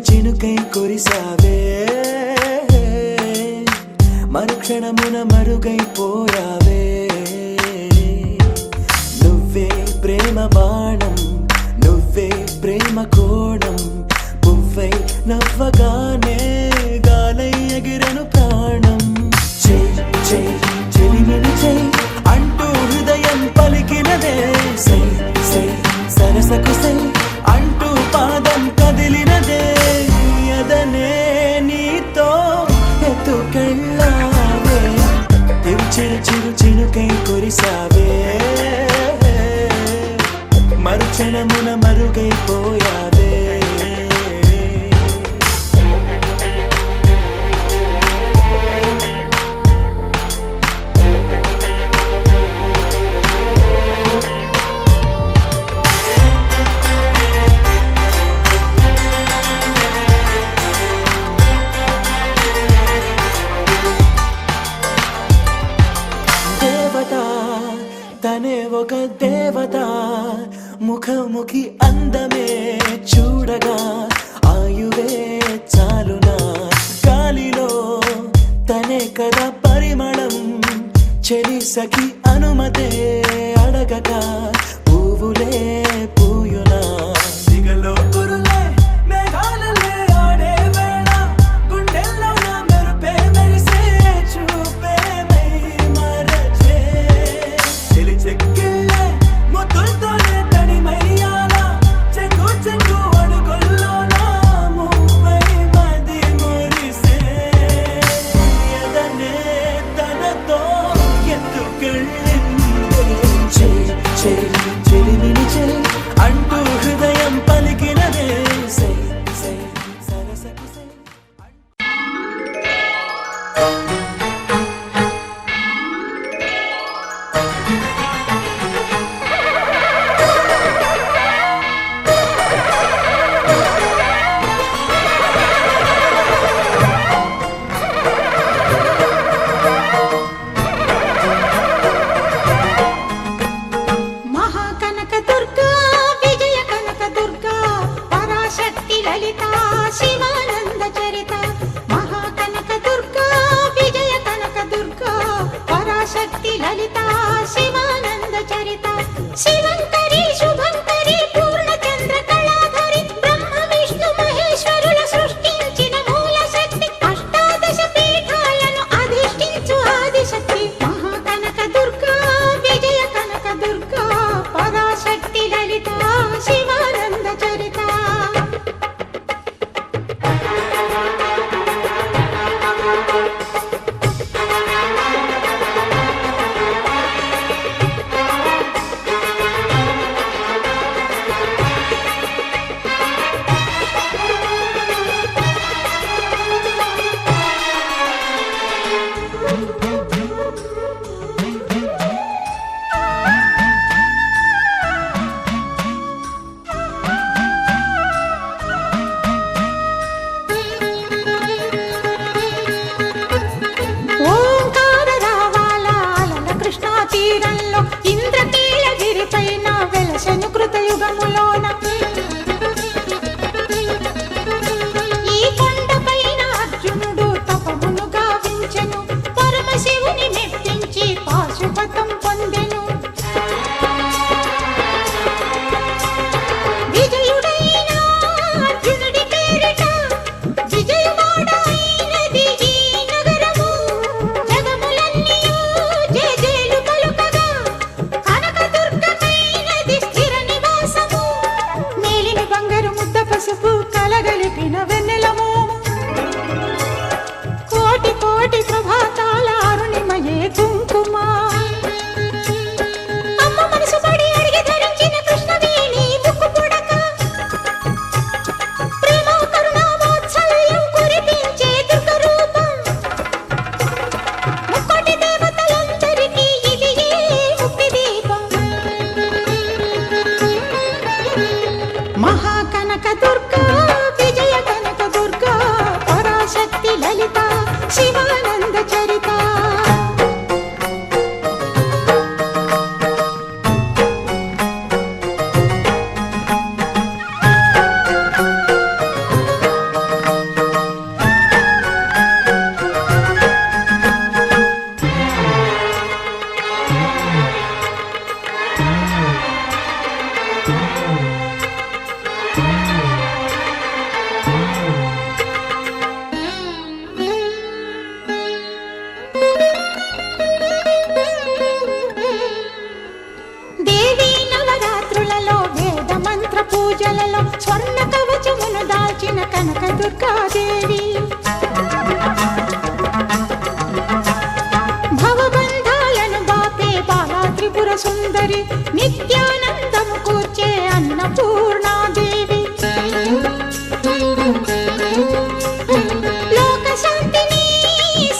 చినుకై కురిసావే మరుక్షణమున మరుగైపోయావే నువ్వే ప్రేమ బాణం నువ్వే ప్రేమ కోణం పువ్వై నవ్వగానే గాలై ఎగిరెను ప్రాణం చెలిమిని చెయ్ అంటూ హృదయం పలికినదే సై సై సరసకు సై అంటూ పాదం కదిలినదే అదనే నీతో ఎత్తుకెళ్ళావే చిరు చినుకై కురిసావే మరుక్షణమున మరుగైపోయావే తనే ఒక దేవత ముఖముఖి అందమే చూడగా ఆయువే చాలునా గాలిలో తనే కదా పరిమళం చెలి సఖి అనుమతే అడగక పువ్వులే పూయునా సిగలో కురులే మేఘాలలే ఆడే వేళ గుండెల్లో నా మెరుపే మెరిసే చూపే మై మరచే చెక్కిళ్ళే ముద్దులతోనే తడిమయ్యాలా చెంగు చెంగు అడుగుల్లోనా ముప్పై మది మురిసే ఎదనే తనతో ఎత్తుకెళ్ళిందే చెలిమిని చెలి అంటూ హృదయం పలికినదే సై సై సరసకు సై దుర్గాదేవి. భవబంధాలను బాపే బాలా త్రిపుర సుందరి, నిత్యానందము కూర్చే అన్నపూర్ణాదేవి. లోక శాంతిని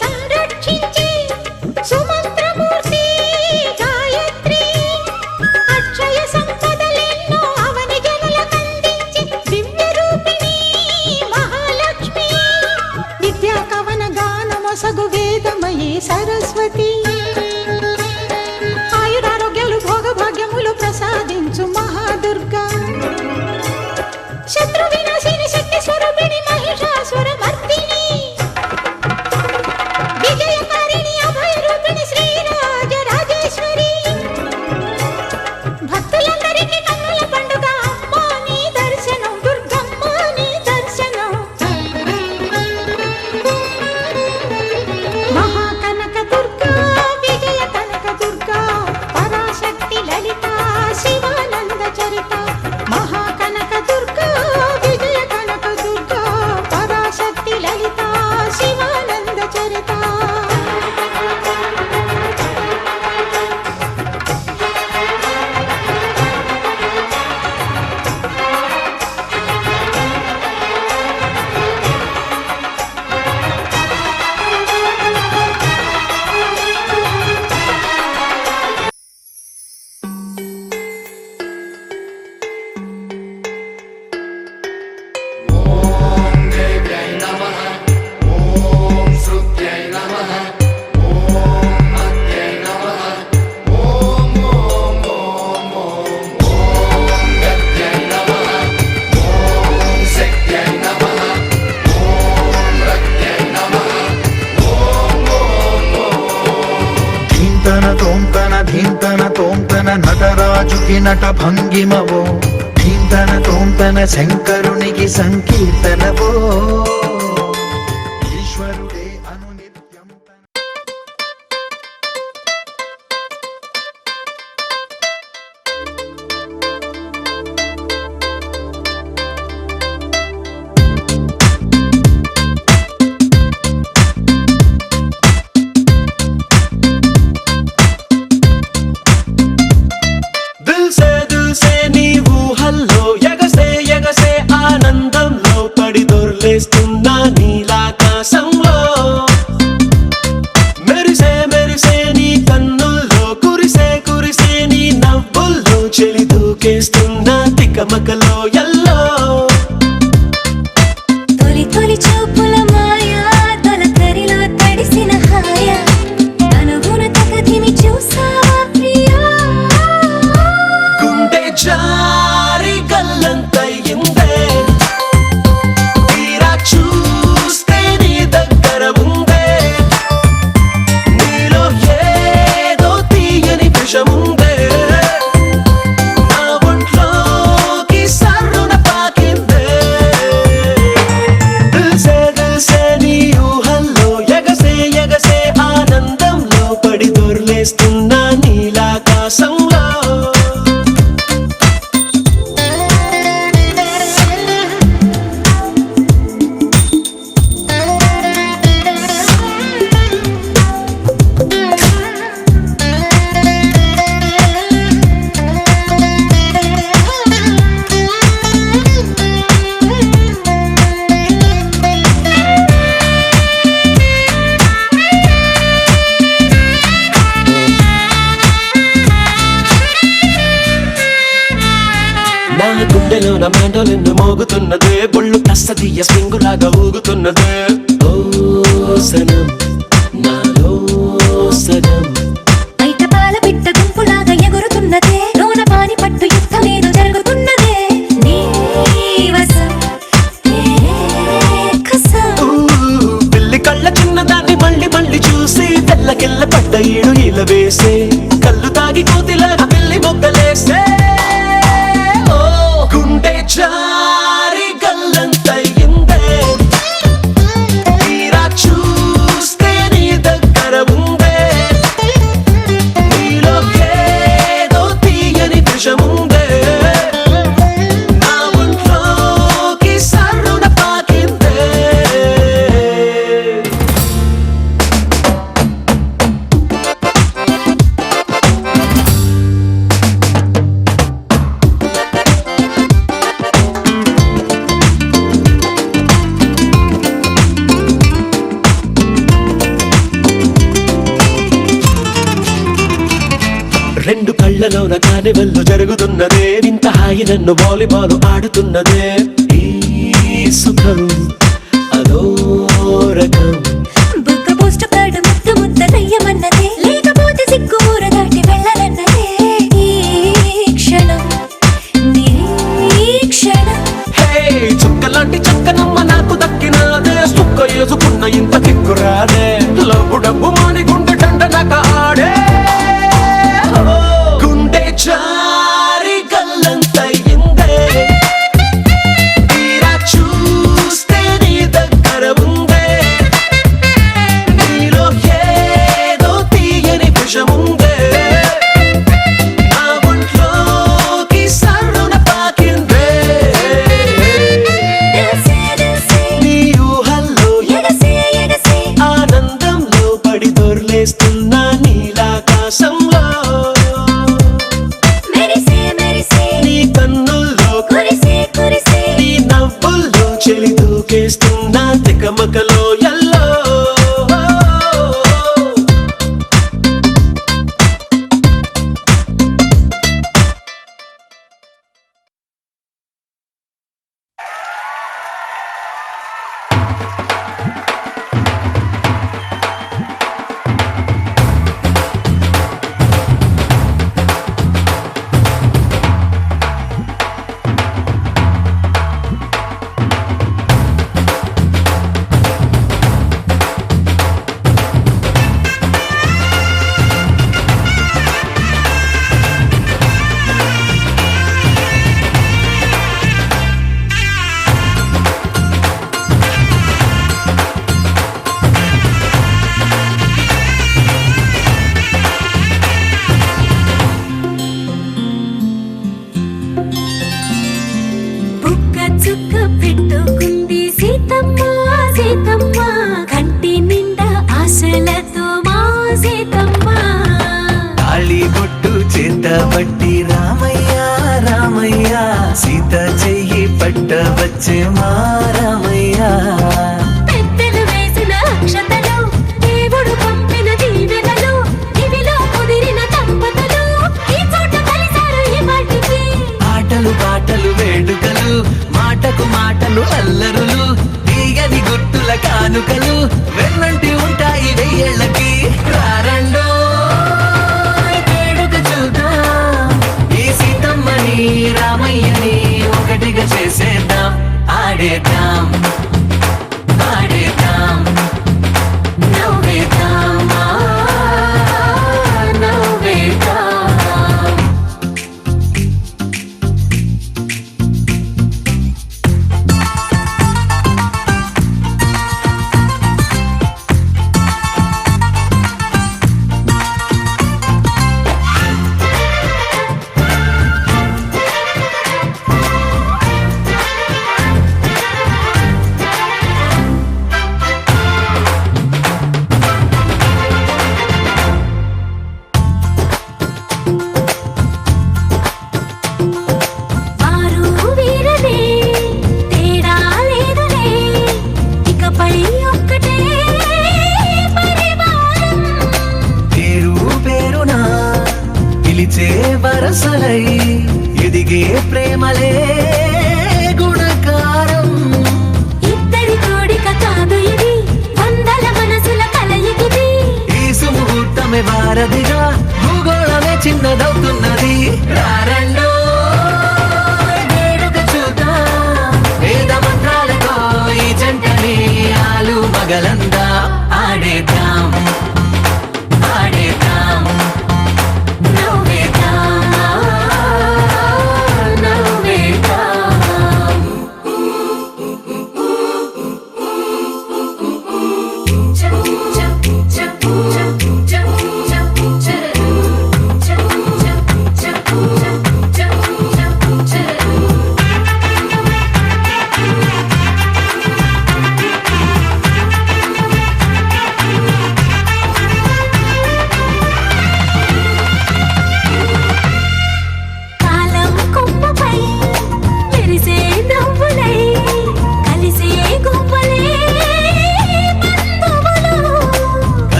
సంరక్షించే సుమంత్రమూర్తి గాయత్రి, అక్షయ సంపదలెన్నో అవని జనులకందించే దివ్య రూపిణి మహాలక్ష్మి. విద్యా కవన గానమొసగు వేదమయీ సరస్వతి, ఆయురారోగ్యాలు భోగభాగ్యములు ప్రసాదించు మహాదుర్గా. శత్రు వినాశిని శక్తి స్వరూపిణి మహిషాసుర మర్దిని, విజయకారిణి అభయ రూపిణి శ్రీరాజ రాజేశ్వరి. భక్తులందరికీ కన్నుల పండుగ అమ్మా నీ దర్శనం, దుర్గమ్మ నీ దర్శనం. మహాకనక దుర్గా, విజయ కనక దుర్గా, పరాశక్తి లలిత శివానంద చరిత. మహాకనక దుర్గా, విజయ కనక దుర్గా, పరాశక్తి లలిత శివానంద చరిత. ధీంతన తోంతన నటరాజుకి నట భంగిమవో, ధీంతన తోంతన శంకరునికి సంకీర్తనవో. ఈశ్వరుడే అనునిత్యం దిల్ సే నీ ఊహల్లో ఎగసే ఎగసే ఆనందంలో పడి దొర్లేస్తున్నా నీలాకాశంలో. మెరిసే మెరిసే నీ కన్నుల్లో, కురిసే కురిసే నీ నవ్వుల్లో, చెలి దూకేస్తున్నా తికమకలో ఎల్లో. తొలి తొలి చూపుల మాయా, తొలకరిలో తడిసిన హాయ, అనుగుణ తగదిమి చూసావా ప్రియా. గుండె జారి గల్లంతయిందే, తీరా చూస్తే నీ దగ్గర ఉందే. నీలో ఏదో తీయని విషముందే, నా ఒంట్లోకి సర్రున పాకిందే. దిల్ సే నీ ఊహల్లో ఎగసే ఎగసే ఆనందంలో పడి దొర్లేస్తున్నా నీలాకాశంలో. నా గుండెలో నా మెండోలిన్ను మోగుతున్నదే, బొళ్ళు కస్తదీయ స్ప్రింగులాగా ఊగుతున్నదే. ఓ సనం నాలో సనం, బయట పాల పిట్ట గుంపులాగా ఎగురుతున్నదే, లోన పాని పట్టు యుద్ధమేదో జరుగుతున్నదే. నీ వసం కసం, పిల్లి కళ్ళ చిన్నదాన్ని మళ్ళీ మళ్ళీ చూసి తెల్లకెళ్ళ పడ్డ ఈడు ఇలా వేసే, కళ్ళు తాగి కోతిలాగా పిల్లి మొగ్గలేసే. ఓ గుండె జారి గల్లంతయిందే, తీరా చూస్తే నీ దగ్గర ఉందే. నీలో ఏదో తీయని విషముందే, నా ఒంట్లోకి సర్రున పాకిందే. రెండు కళ్ళలోన కానివల్లు జరుగుతున్నదే ఇంత హాయి నన్ను వాలీబాల్ ఆడుతున్నదే ఈ సుఖం అదో రకం బుక్క పోస్ట్ కార్డు ముద్దు ముద్దలయ్యమన్నదే లేకపోతే సిగ్గు ఊర దాటి వెళ్ళనన్నదే ఈ క్షణం నిరీక్షణం హే చుక్కలాంటి చక్కనమ్మ నాకు దక్కినదే సుక్క వేసుకున్న ఇంత కిక్కురాదే లబ్బు డబ్బు మాని గుండె డండనక ఆడే గుండె చారి గల్లంతయిందే తీరా చూస్తే నీ దగ్గర ఉందే నీలో ఏదో తీయని విషముందే నా ఒంట్లోకి సర్రున పాకిందే నీ ఊహల్లో ఎగసే ఆనందంలో పడి దొర్లేస్తున్నా నీలాకాశంలో నీ కన్నుల్లో నీ నవ్వుల్లో చెలి దూకేస్తున్నా తికమకలో ఎల్లో బుక్క చుక్క పెట్టుకుంది సీతమ్మ సీతమ్మ కంటి నిండా ఆశలతో మా సీతమ్మ తాళి బొట్టు చేత పట్టి రామయ్య రామయ్య సీత చెయ్యి పట్ట వచ్చే మా రామయ్య పెద్దలు వేసిన అక్షతలు దేవుడు పంపిన దీవెనలు ఇవిలో కుదిరిన దంపతులు ఈ చోట కలిసారు ఈ పాటికి ఆటలు పాటలు వేడుకలు మాటకు మాటలు అల్లరులు తీయని గుర్తుల కానుకలు వెన్నంటి ఉంటాయి వెయ్యేళ్ళకి రారండో వేడుక చూద్దాం ఈ సీతమ్మని రామయ్యని ఒకటిగా చేసేద్దాం ఆడేద్దాం ఆడేద్దాం నవ్వేద్దాం నవ్వేద్దాం వారు వీరనే తేడా లేదులే ఇకపై ఒక్కటే పరివారం పేరు పేరునా పిలిచే వరసలై ఎదిగే ప్రేమలే గుణకారం ఇద్దరి కోడిక కాదు ఇది వందల మనసుల కలయికిది ఈ సుముహూర్తమే వారధిగా భూగోళమే చిన్నదవుతున్నది రారండో వేడుక చూద్దాం వేద మంత్రాలతో ఈ జంటని ఆలు మగలందా ఆడేద్దాం ఆడేద్దాం నవ్వేద్దాం నవ్వేద్దాం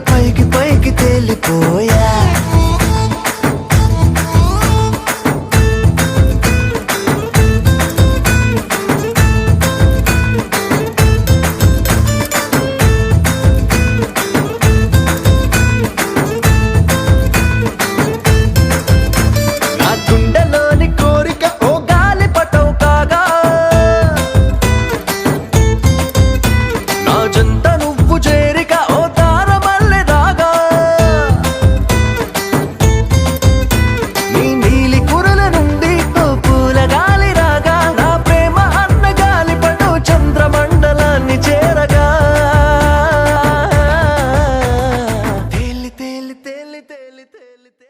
పైకి పైకి తేలిపోయా